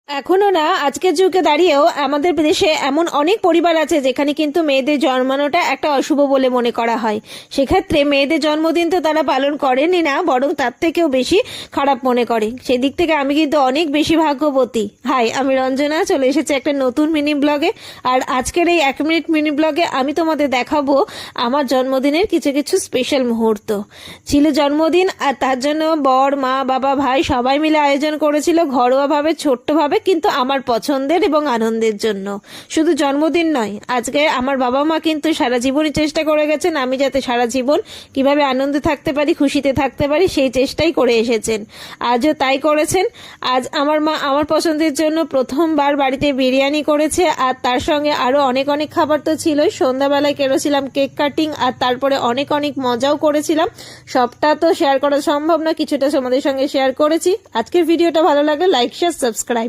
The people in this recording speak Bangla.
এখনো না, আজকের যুগে দাঁড়িয়েও আমাদের দেশে এমন অনেক পরিবার আছে যেখানে কিন্তু মেয়েদের জন্মানোটা একটা অশুভ বলে মনে করা হয়। সেক্ষেত্রে মেয়েদের জন্মদিন তো তারা পালন করেনই না, বরং তার থেকেও বেশি খারাপ মনে করে। সেই দিক থেকে আমি কিন্তু অনেক বেশি ভাগ্যবতী। হাই, আমি রঞ্জনা, চলে এসেছি একটা নতুন মিনি ব্লগে। আর আজকের এই 1 মিনিট মিনি ব্লগে আমি তোমাদের দেখাবো আমার জন্মদিনের কিছু কিছু স্পেশাল মুহূর্ত। ছিল জন্মদিন, আর তার জন্য বর, মা, বাবা, ভাই সবাই মিলে আয়োজন করেছিল ঘরোয়াভাবে, ছোট্টভাবে, কিন্তু আমার পছন্দের এবং আনন্দের জন্য। শুধু জন্মদিন নয়, আজকে আমার বাবা মা কিন্তু সারা জীবনই চেষ্টা করে গেছেন আমি যাতে সারা জীবন কিভাবে আনন্দে থাকতে পারি, খুশিতে থাকতে পারি, সেই চেষ্টাই করে এসেছেন। আজও তাই করেছেন। আজ আমার মা আমার পছন্দের জন্য প্রথমবার বাড়িতে বিরিয়ানি করেছে, আর তার সঙ্গে আরো অনেক অনেক খাবার তো ছিলই। সন্ধ্যাবেলায় করেছিলাম কেক কাটিং, আর তারপরে অনেক অনেক মজাও করেছিলাম। সবটা তো শেয়ার করা সম্ভব না, কিছুটা তোমাদের সঙ্গে শেয়ার করেছি। আজকের ভিডিওটা ভালো লাগলে লাইক, শেয়ার, সাবস্ক্রাইব।